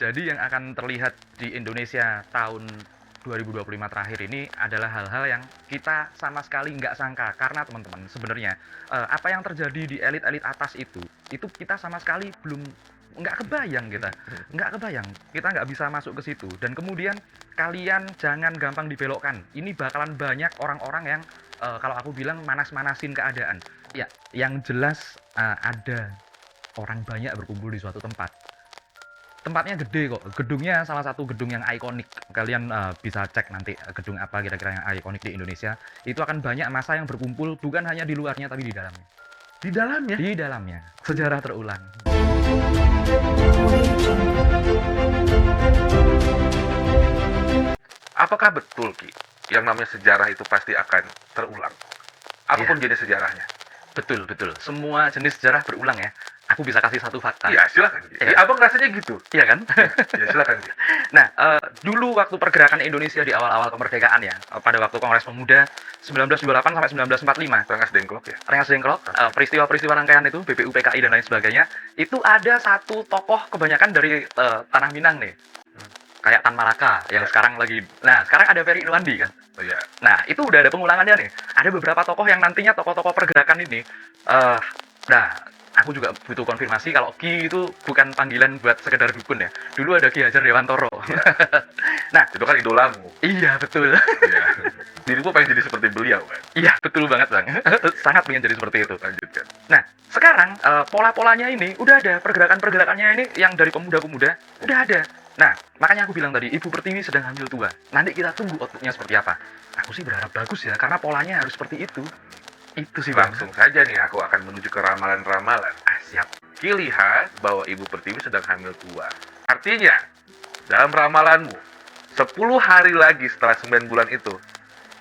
Jadi yang akan terlihat di Indonesia tahun 2025 terakhir ini adalah hal-hal yang kita sama sekali nggak sangka. Karena teman-teman sebenarnya apa yang terjadi di elit-elit atas itu kita sama sekali belum nggak kebayang kita. Nggak kebayang. Kita nggak bisa masuk ke situ. Dan kemudian kalian jangan gampang dibelokkan. Ini bakalan banyak orang-orang yang kalau aku bilang manas-manasin keadaan. Ya, yang jelas ada orang banyak berkumpul di suatu tempat. Tempatnya gede kok, gedungnya salah satu gedung yang ikonik. Kalian bisa cek nanti gedung apa kira-kira yang ikonik di Indonesia. Itu akan banyak massa yang berkumpul, bukan hanya di luarnya tapi di dalamnya. Di dalamnya? Di dalamnya, sejarah terulang. Apakah betul, Ki, yang namanya sejarah itu pasti akan terulang? Apapun jenis sejarahnya. Betul, betul. Semua jenis sejarah berulang ya. Aku bisa kasih satu fakta. Iya, silakan. Ki. Iya. Abang rasanya gitu. Iya kan? Ya, silakan. Ki. Nah, dulu waktu pergerakan Indonesia di awal-awal kemerdekaan ya, pada waktu Kongres Pemuda 1928 sampai 1945. Rengas dengklok ya. Rengas Dengklok, peristiwa-peristiwa rangkaian itu, BPU, PKI, dan lain sebagainya, itu ada satu tokoh kebanyakan dari Tanah Minang nih. Kayak Tan Malaka, yang sekarang lagi... Nah, sekarang ada Ferry Irwandi kan? Oh, iya. Nah, itu udah ada pengulangannya nih. Ada beberapa tokoh yang nantinya tokoh-tokoh pergerakan ini. Nah, aku juga butuh konfirmasi kalau Ki itu bukan panggilan buat sekedar dukun ya. Dulu ada Ki Hajar Dewantoro. Nah, Itu kan idolamu. iya betul. Iya. Dirimu pengen jadi seperti beliau kan? Iya, betul banget Bang. Sangat pengen jadi seperti itu. Lanjutkan. Nah, sekarang pola-polanya ini udah ada, pergerakan-pergerakannya ini yang dari pemuda-pemuda udah ada. Nah, makanya aku bilang tadi, Ibu Pertiwi sedang hamil tua. Nanti kita tunggu outputnya seperti apa. Aku sih berharap bagus ya, karena polanya harus seperti itu. Itu sih Bang. Langsung saja nih aku akan menuju ke ramalan-ramalan. Siap. Ki lihat bahwa Ibu Pertiwi sedang hamil tua. Artinya, dalam ramalanmu, 10 hari lagi setelah 9 bulan itu,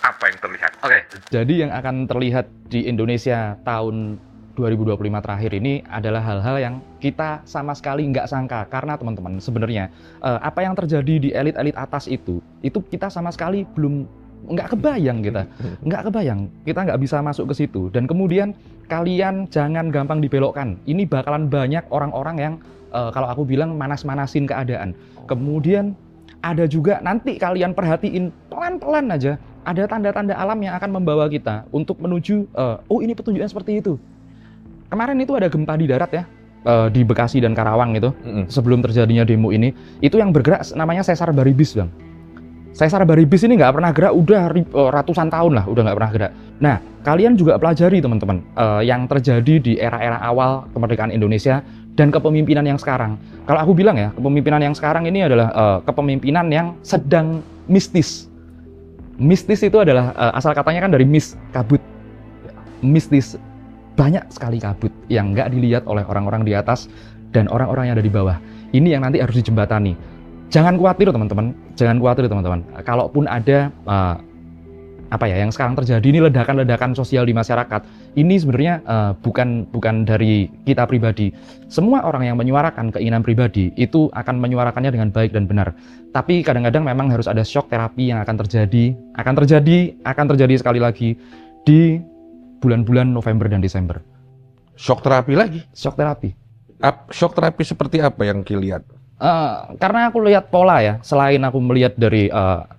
apa yang terlihat? Oke. Jadi yang akan terlihat di Indonesia tahun 2025 terakhir ini adalah hal-hal yang kita sama sekali nggak sangka. Karena teman-teman sebenarnya apa yang terjadi di elit-elit atas itu kita sama sekali belum nggak kebayang kita. Nggak kebayang. Kita nggak bisa masuk ke situ. Dan kemudian kalian jangan gampang dibelokkan. Ini bakalan banyak orang-orang yang kalau aku bilang manas-manasin keadaan. Kemudian ada juga nanti kalian perhatiin pelan-pelan aja ada tanda-tanda alam yang akan membawa kita untuk menuju oh ini petunjuknya seperti itu. Kemarin itu ada gempa di darat ya, di Bekasi dan Karawang itu, sebelum terjadinya demo ini, itu yang bergerak namanya Sesar Baribis Bang. Sesar Baribis ini nggak pernah gerak, udah ratusan tahun lah, udah nggak pernah gerak. Nah, kalian juga pelajari teman-teman, yang terjadi di era-era awal kemerdekaan Indonesia, dan kepemimpinan yang sekarang. Kalau aku bilang ya, kepemimpinan yang sekarang ini adalah kepemimpinan yang sedang mistis. Mistis itu adalah asal katanya kan dari mis, kabut. Mistis, banyak sekali kabut yang nggak dilihat oleh orang-orang di atas dan orang-orang yang ada di bawah. Ini yang nanti harus dijembatani. Jangan khawatir teman-teman, jangan khawatir teman-teman. Kalaupun ada apa ya yang sekarang terjadi ini ledakan-ledakan sosial di masyarakat, ini sebenarnya bukan dari kita pribadi. Semua orang yang menyuarakan keinginan pribadi itu akan menyuarakannya dengan baik dan benar. Tapi kadang-kadang memang harus ada shock terapi yang akan terjadi sekali lagi di bulan-bulan November dan Desember. Shock terapi lagi? Shock terapi. Shock terapi seperti apa yang Ki lihat? Karena aku lihat pola ya, selain aku melihat dari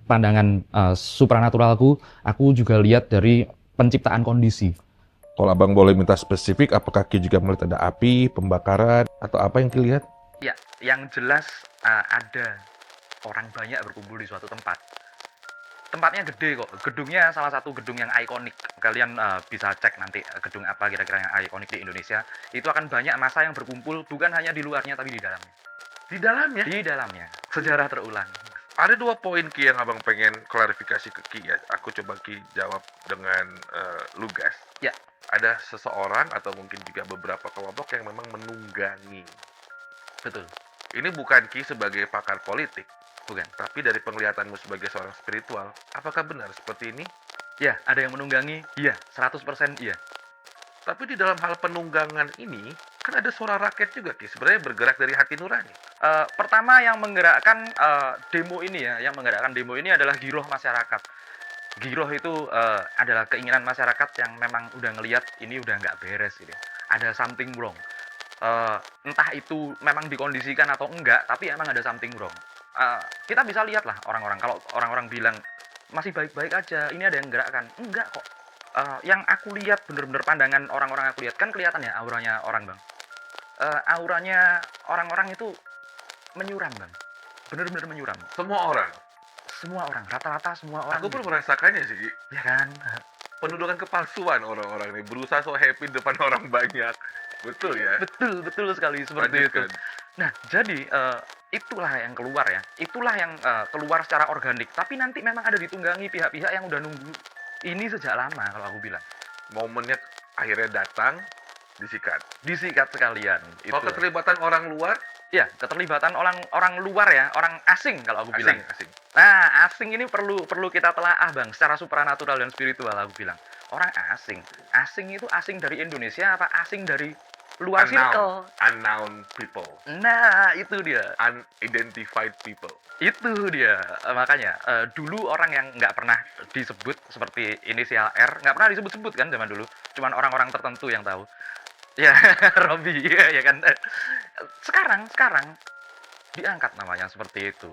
pandangan supranaturalku, aku juga lihat dari penciptaan kondisi. Kalau Abang boleh minta spesifik, apakah Ki juga melihat ada api, pembakaran, atau apa yang Ki lihat? Ya, yang jelas ada orang banyak berkumpul di suatu tempat. Tempatnya gede kok, gedungnya salah satu gedung yang ikonik. Kalian bisa cek nanti gedung apa kira-kira yang ikonik di Indonesia. Itu akan banyak massa yang berkumpul, bukan hanya di luarnya tapi di dalamnya. Di dalamnya? Di dalamnya, sejarah terulang. Ada 2 poin Ki yang abang pengen klarifikasi ke Ki ya. Aku coba Ki jawab dengan lugas. Ya. Ada seseorang atau mungkin juga beberapa kelompok yang memang menunggangi. Betul. Ini bukan Ki sebagai pakar politik, Bukan. tapi dari penglihatanmu sebagai seorang spiritual. Apakah benar seperti ini? Ya, ada yang menunggangi. Iya, 100% iya. Tapi di dalam hal penunggangan ini, kan ada suara rakyat juga Ki, sebenarnya bergerak dari hati nurani. Pertama yang menggerakkan demo ini ya, yang menggerakkan demo ini adalah giroh masyarakat. Giroh itu adalah keinginan masyarakat yang memang udah ngelihat ini udah nggak beres gitu. Ada something wrong. Entah itu memang dikondisikan atau enggak, tapi emang ada something wrong. Kita bisa lihat lah orang-orang, kalau orang-orang bilang masih baik-baik aja, ini ada yang gerakkan, enggak kok. Yang aku lihat bener-bener pandangan orang-orang aku lihat kan kelihatan ya auranya orang bang. Auranya orang-orang itu menyuram bang, bener-bener menyuram. Semua orang, rata-rata semua orang. Aku pun gitu. merasakannya sih. Ya kan. Penudukan kepalsuan orang-orang ini, berusaha so happy depan orang banyak. Betul ya? Betul sekali seperti itu. Lanjutkan. Nah, jadi itulah yang keluar ya. Itulah yang keluar secara organik. Tapi nanti memang ada ditunggangi pihak-pihak yang udah nunggu ini sejak lama kalau aku bilang. Momennya akhirnya datang, disikat. Disikat sekalian. Kalau keterlibatan orang luar, Ya, keterlibatan orang luar ya, orang asing kalau aku bilang. asing. Nah, asing ini perlu kita telaah bang, secara supranatural dan spiritual aku bilang. Orang asing itu asing dari Indonesia apa asing dari luar circle? Unknown people. Nah, itu dia. Unidentified people. Itu dia. Makanya dulu orang yang nggak pernah disebut seperti inisial R, nggak pernah disebut-sebut kan zaman dulu. Cuman orang-orang tertentu yang tahu. Ya, Robby, ya kan. Sekarang diangkat namanya seperti itu.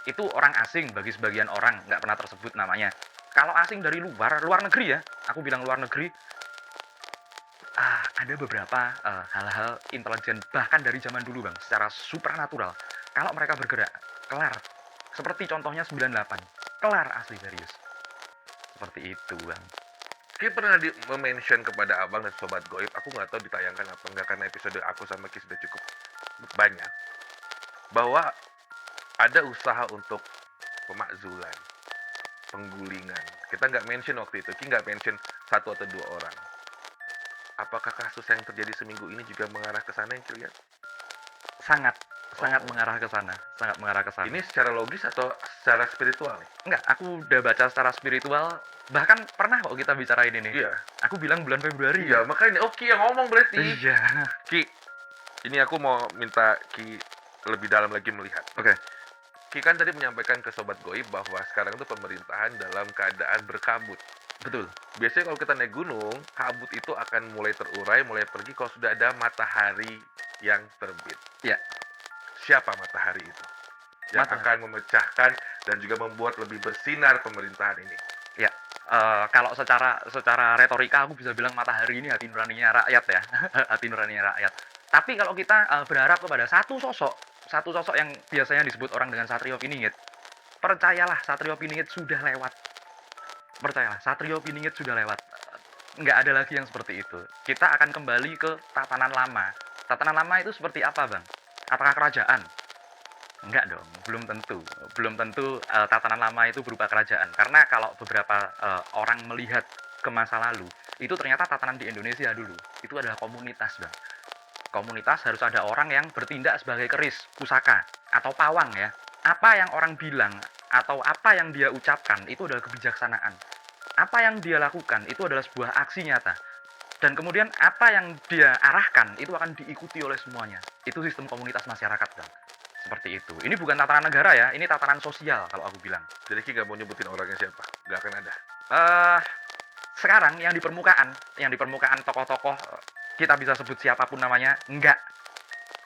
Itu orang asing bagi sebagian orang, nggak pernah tersebut namanya. Kalau asing dari luar negeri ya, aku bilang luar negeri, ada beberapa hal-hal intelijen bahkan dari zaman dulu bang, secara supranatural. Kalau mereka bergerak, kelar. Seperti contohnya 98, kelar asli serius. Seperti itu bang. Ki pernah mention kepada abang dan sobat goib, aku nggak tahu ditayangkan apa enggak karena episode aku sama Ki sudah cukup banyak, bahwa ada usaha untuk pemakzulan, penggulingan. Kita nggak mention waktu itu, Ki nggak mention 1 atau 2 orang. Apakah kasus yang terjadi seminggu ini juga mengarah ke sana yang Ki lihat? Sangat mengarah ke sana, sangat mengarah ke sana. Ini secara logis atau secara spiritual nih? Enggak, aku udah baca secara spiritual, bahkan pernah kok kita bicarain ini. Iya. Aku bilang bulan Februari. Iya, makanya Ki yang ngomong berarti. Iya. Ki, ini aku mau minta Ki lebih dalam lagi melihat. Oke. Ki kan tadi menyampaikan ke sobat goib bahwa sekarang itu pemerintahan dalam keadaan berkabut. Betul. Biasanya kalau kita naik gunung, kabut itu akan mulai terurai, mulai pergi kalau sudah ada matahari yang terbit. Iya. Siapa matahari itu? Yang akan memecahkan dan juga membuat lebih bersinar pemerintahan ini. Ya. Kalau secara retorika aku bisa bilang matahari ini hati nuraninya rakyat ya. Hati nuraninya rakyat. Tapi kalau kita berharap kepada satu sosok yang biasanya disebut orang dengan Satrio Piningit, percayalah Satrio Piningit sudah lewat. Percayalah, Satrio Piningit sudah lewat. Nggak ada lagi yang seperti itu. Kita akan kembali ke tatanan lama. Tatanan lama itu seperti apa, Bang? Apakah kerajaan? Enggak dong, belum tentu. Belum tentu tatanan lama itu berupa kerajaan. Karena kalau beberapa orang melihat ke masa lalu, itu ternyata tatanan di Indonesia dulu. Itu adalah komunitas, Bang. Komunitas harus ada orang yang bertindak sebagai keris, pusaka, atau pawang ya. Apa yang orang bilang atau apa yang dia ucapkan itu adalah kebijaksanaan. Apa yang dia lakukan itu adalah sebuah aksi nyata. Dan kemudian apa yang dia arahkan itu akan diikuti oleh semuanya. Itu sistem komunitas masyarakat, Bang. Seperti itu. Ini bukan tatanan negara ya, ini tatanan sosial kalau aku bilang. Jadi Ki nggak mau nyebutin orangnya siapa? Nggak akan ada. Sekarang yang di permukaan tokoh-tokoh, kita bisa sebut siapapun namanya, enggak.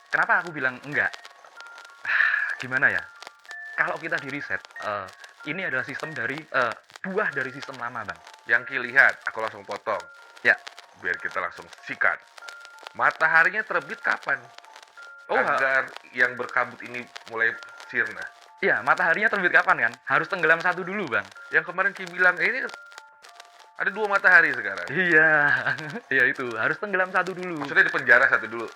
Kenapa aku bilang enggak? Gimana ya? Kalau kita di riset, ini adalah sistem dari buah dari sistem lama, Bang. Yang Ki lihat, aku langsung potong. Ya. Biar kita langsung sikat. Mataharinya terbit kapan? Agar yang berkabut ini mulai sirna. Iya, mataharinya terbit kapan kan? Harus tenggelam satu dulu, Bang. Yang kemarin Ki bilang, ini ada 2 matahari sekarang. Iya, iya itu. Harus tenggelam satu dulu. Maksudnya di penjara satu dulu.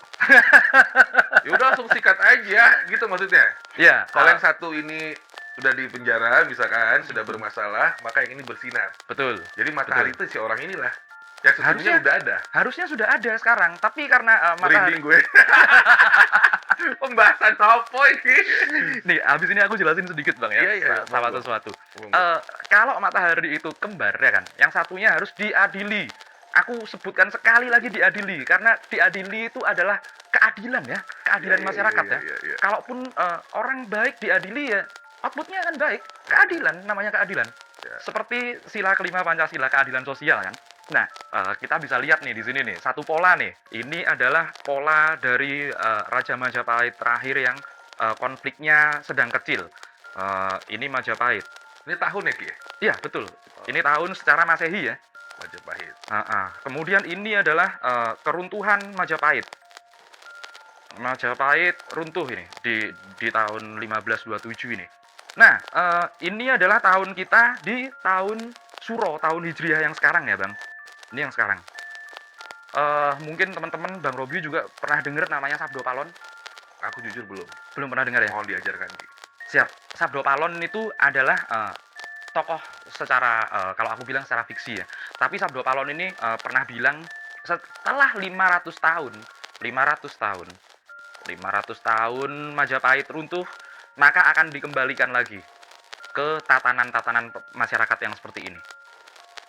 Ya udah langsung sikat aja, gitu maksudnya. Iya. Kalau yang satu ini sudah di penjara, misalkan sudah bermasalah, maka yang ini bersinar. Betul. Jadi matahari itu si orang inilah. Yang sesungguhnya udah ada. Harusnya sudah ada sekarang, tapi karena matahari. Merinding gue. Pembahasan apa ini? Nih, abis ini aku jelasin sedikit, Bang ya. Iya, sama sesuatu. Kalau matahari itu kembar ya kan, yang satunya harus diadili. Aku sebutkan sekali lagi diadili, karena diadili itu adalah keadilan ya, keadilan masyarakat ya. Kalaupun orang baik diadili ya, outputnya akan baik. Keadilan, namanya keadilan. Ya. Seperti sila kelima Pancasila, keadilan sosial kan. Nah, kita bisa lihat nih di sini nih, satu pola nih. Ini adalah pola dari Raja Majapahit terakhir yang konfliknya sedang kecil. Ini Majapahit. Ini tahun ya Ki? Iya, betul. Ini tahun secara Masehi ya. Majapahit. Kemudian ini adalah keruntuhan Majapahit. Majapahit runtuh ini di tahun 1527 ini. Nah, ini adalah tahun kita di tahun Suro, tahun Hijriah yang sekarang ya, Bang. Ini yang sekarang. Mungkin teman-teman Bang Robi juga pernah dengar namanya Sabdo Palon? Aku jujur belum. Belum pernah dengar ya? Mohon diajarkan Ki. Siap. Sabdo Palon itu adalah tokoh secara kalau aku bilang secara fiksi ya. Tapi Sabdo Palon ini pernah bilang setelah 500 tahun 500 tahun Majapahit runtuh, maka akan dikembalikan lagi ke tatanan-tatanan masyarakat yang seperti ini.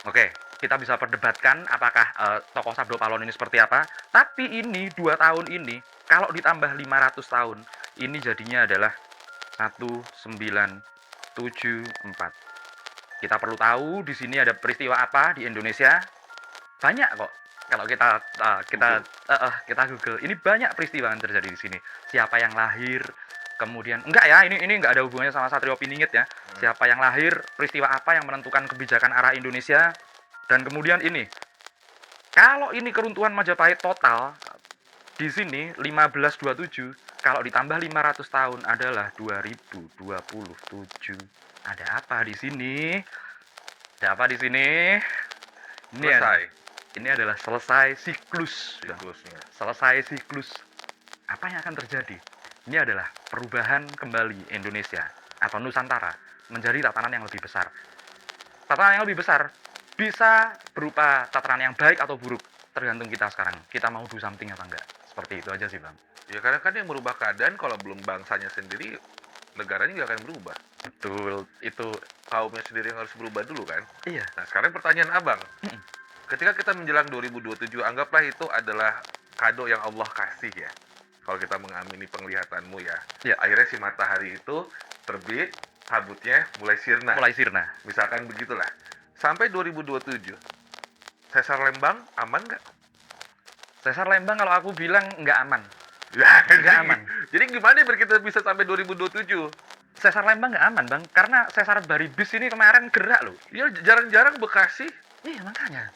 Oke, kita bisa perdebatkan apakah tokoh Sabdo Palon ini seperti apa. Tapi ini 2 tahun ini, kalau ditambah 500 tahun, ini jadinya adalah 1974. Kita perlu tahu di sini ada peristiwa apa di Indonesia. Banyak kok. Kalau kita Google, ini banyak peristiwa yang terjadi di sini. Siapa yang lahir, kemudian enggak ya, ini enggak ada hubungannya sama Satrio Piningit ya. Siapa yang lahir, peristiwa apa yang menentukan kebijakan arah Indonesia, dan kemudian ini. Kalau ini keruntuhan Majapahit total di sini 1527, kalau ditambah 500 tahun adalah 2027. Ada apa di sini? Ada apa di sini? Ini adalah selesai siklus. Siklusnya. Selesai siklus. Apa yang akan terjadi? Ini adalah perubahan kembali Indonesia atau Nusantara menjadi tatanan yang lebih besar. Tatanan yang lebih besar bisa berupa tatanan yang baik atau buruk, tergantung kita sekarang. Kita mau do something apa enggak? Seperti itu aja sih, Bang. Ya karena kan yang merubah keadaan kalau belum bangsanya sendiri, negaranya nggak akan berubah. Betul, itu Kaumnya sendiri yang harus berubah dulu kan. iya. Nah sekarang pertanyaan abang, ketika kita menjelang 2027, anggaplah itu adalah kado yang Allah kasih ya. Kalau kita mengamini penglihatanmu ya. Ya. Akhirnya si matahari itu terbit, kabutnya mulai sirna. Mulai sirna. Misalkan begitulah. Sampai 2027, Sesar Lembang aman nggak? Sesar Lembang kalau aku bilang nggak aman. Ya, Nggak aman. Jadi gimana biar kita bisa sampai 2027? Sesar Lembang nggak aman, Bang, karena Sesar Baribis ini kemarin gerak loh. Ya jarang-jarang Bekasi. Iya, makanya.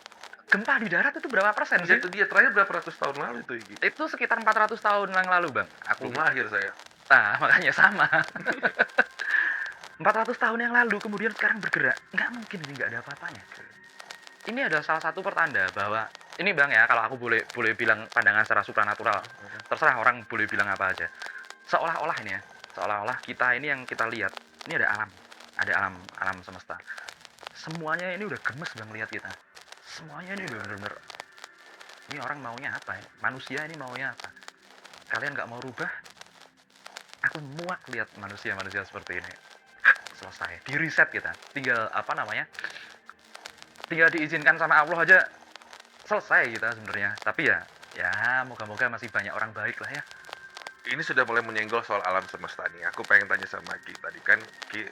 Gempa di darat itu berapa persen sih? Itu dia terakhir berapa ratus tahun lalu itu Iki? Itu sekitar 400 tahun yang lalu, Bang. Aku Belum lahir saya. Nah, makanya sama. 400 tahun yang lalu, kemudian sekarang bergerak. Nggak mungkin ini nggak ada apa-apanya. Ini adalah salah satu pertanda bahwa, ini Bang ya, kalau aku boleh bilang pandangan secara supranatural. Terserah orang boleh bilang apa aja. Seolah-olah ini ya, seolah-olah kita ini yang kita lihat, ini ada alam semesta. Semuanya ini udah gemes Bang lihat kita. Semuanya ini udah bener-bener, ini orang maunya apa ya? Manusia ini maunya apa? Kalian nggak mau rubah? Aku muak lihat manusia-manusia seperti ini. Selesai, di reset kita. Tinggal tinggal diizinkan sama Allah aja selesai kita sebenarnya. Tapi ya moga-moga masih banyak orang baik lah ya. Ini sudah mulai menyenggol soal alam semesta nih. Aku pengen tanya sama Ki. Tadi kan Ki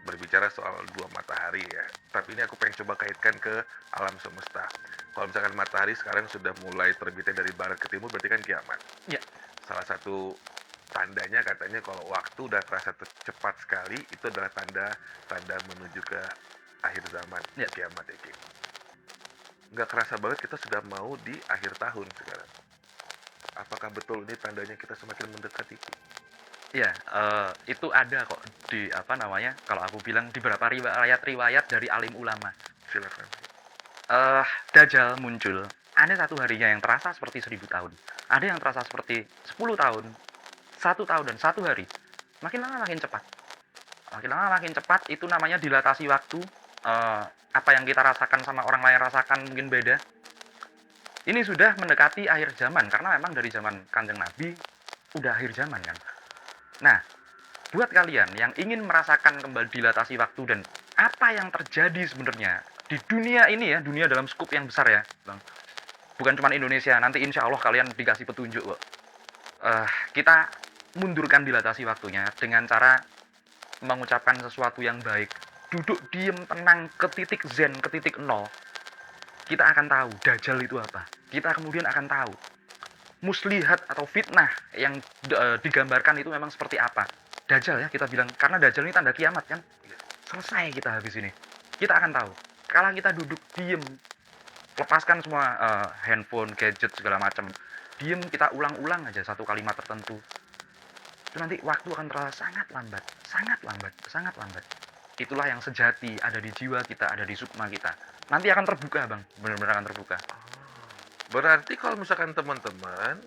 berbicara soal dua matahari ya. Tapi ini aku pengen coba kaitkan ke alam semesta. Kalau misalkan matahari sekarang sudah mulai terbitnya dari barat ke timur, berarti kan kiamat. Ya. Salah satu tandanya katanya kalau waktu udah terasa cepat sekali, itu adalah tanda menuju ke akhir zaman, Ya. kiamat ya Ki. Nggak kerasa banget kita sudah mau di akhir tahun sekarang. Apakah betul ini tandanya kita semakin mendekati Ki? Iya, itu ada kok di kalau aku bilang di beberapa riwayat dari alim ulama. Silakan. Dajjal muncul. Ada satu harinya yang terasa seperti 1000 tahun. Ada yang terasa seperti 10 tahun, 1 tahun dan 1 hari. Makin lama makin cepat. Makin lama makin cepat, itu namanya dilatasi waktu. Apa yang kita rasakan sama orang lain rasakan mungkin beda. Ini sudah mendekati akhir zaman, karena memang dari zaman Kanjeng Nabi udah akhir zaman kan. Nah, buat kalian yang ingin merasakan kembali dilatasi waktu dan apa yang terjadi sebenarnya di dunia ini ya, dunia dalam skup yang besar ya, Bang. Bukan cuma Indonesia, nanti insya Allah kalian dikasih petunjuk kok. Kita mundurkan dilatasi waktunya dengan cara mengucapkan sesuatu yang baik. Duduk diem tenang ke titik zen, ke titik nol. kita akan tahu dajjal itu apa. Kita kemudian akan tahu muslihat atau fitnah yang digambarkan itu memang seperti apa. Dajjal ya kita bilang, karena dajjal ini tanda kiamat kan. Selesai kita habis ini. Kita akan tahu. Kalau kita duduk diem, lepaskan semua handphone, gadget segala macam, diem kita ulang-ulang aja satu kalimat tertentu. Itu nanti waktu akan terasa sangat lambat, sangat lambat, sangat lambat. Itulah yang sejati ada di jiwa kita, ada di sukma kita. Nanti akan terbuka, Bang. Benar-benar akan terbuka. Berarti kalau misalkan teman-teman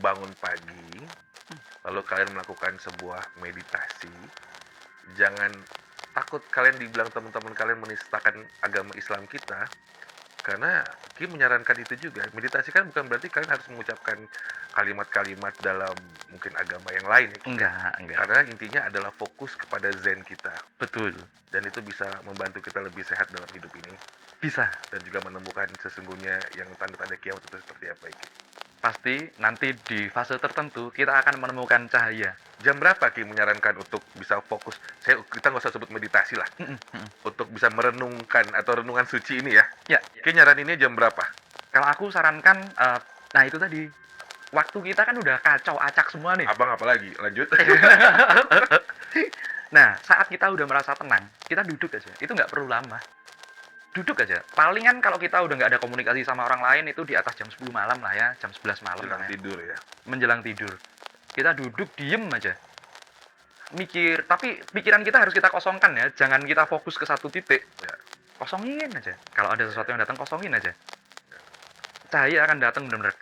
bangun pagi, lalu kalian melakukan sebuah meditasi, jangan takut kalian dibilang teman-teman kalian menistakan agama Islam kita, karena Ki menyarankan itu juga. Meditasi kan bukan berarti kalian harus mengucapkan kalimat-kalimat dalam mungkin agama yang lain ya. Enggak. Karena intinya adalah fokus kepada zen kita. Betul. Dan itu bisa membantu kita lebih sehat dalam hidup ini. Bisa. Dan juga menemukan sesungguhnya yang tanda-tanda kiamat itu seperti apa Ki. Pasti nanti di fase tertentu kita akan menemukan cahaya. Jam berapa Ki menyarankan untuk bisa fokus? Kita nggak usah sebut meditasi lah. Untuk bisa merenungkan atau renungan suci ini ya. Ya. Ki nyaraninnya jam berapa? Kalau aku sarankan, nah itu tadi. Waktu kita kan udah kacau acak semua nih. Abang apalagi? Lanjut. Nah, saat kita udah merasa tenang, kita duduk aja. Itu nggak perlu lama. Duduk aja. Palingan kalau kita udah nggak ada komunikasi sama orang lain itu di atas jam 10 malam lah ya, jam 11 malam Menjelang lah ya. tidur ya. Menjelang tidur. Kita duduk diem aja. Mikir, tapi pikiran kita harus kita kosongkan ya. Jangan kita fokus ke satu titik. Ya. Kosongin aja. Kalau ada sesuatu yang datang, kosongin aja. Cahaya akan datang benar-benar.